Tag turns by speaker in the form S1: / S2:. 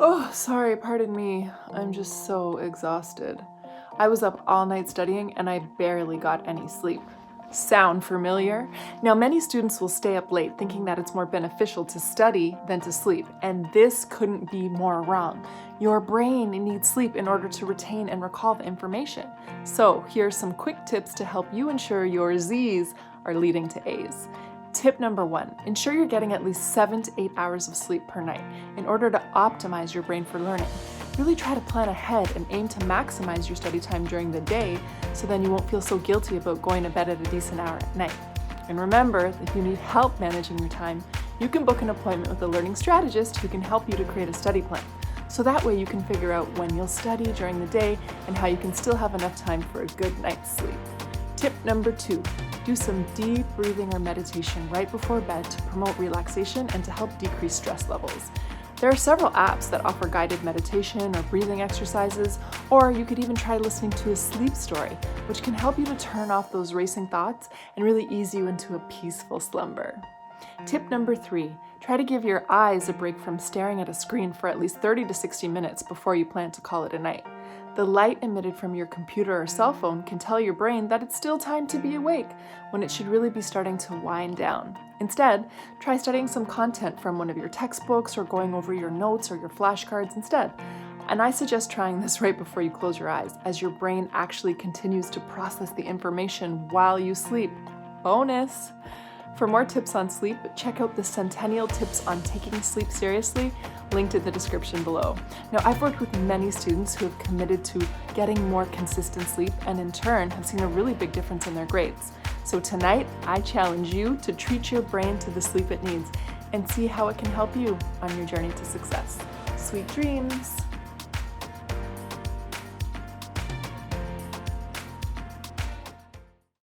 S1: Oh, sorry, pardon me. I'm just so exhausted. I was up all night studying and I barely got any sleep. Sound familiar? Now, many students will stay up late thinking that it's more beneficial to study than to sleep, and this couldn't be more wrong. Your brain needs sleep in order to retain and recall the information. So, here are some quick tips to help you ensure your Z's are leading to A's. Tip number 1, ensure you're getting at least 7 to 8 hours of sleep per night in order to optimize your brain for learning. Really try to plan ahead and aim to maximize your study time during the day so then you won't feel so guilty about going to bed at a decent hour at night. And remember that if you need help managing your time, you can book an appointment with a learning strategist who can help you to create a study plan. So that way you can figure out when you'll study during the day and how you can still have enough time for a good night's sleep. Tip number 2, do some deep breathing or meditation right before bed to promote relaxation and to help decrease stress levels. There are several apps that offer guided meditation or breathing exercises, or you could even try listening to a sleep story, which can help you to turn off those racing thoughts and really ease you into a peaceful slumber. Tip number 3, try to give your eyes a break from staring at a screen for at least 30 to 60 minutes before you plan to call it a night. The light emitted from your computer or cell phone can tell your brain that it's still time to be awake, when it should really be starting to wind down. Instead, try studying some content from one of your textbooks or going over your notes or your flashcards instead. And I suggest trying this right before you close your eyes, as your brain actually continues to process the information while you sleep. Bonus! For more tips on sleep, check out the Centennial tips on taking sleep seriously, linked in the description below. Now, I've worked with many students who have committed to getting more consistent sleep and in turn have seen a really big difference in their grades. So tonight, I challenge you to treat your brain to the sleep it needs and see how it can help you on your journey to success. Sweet dreams!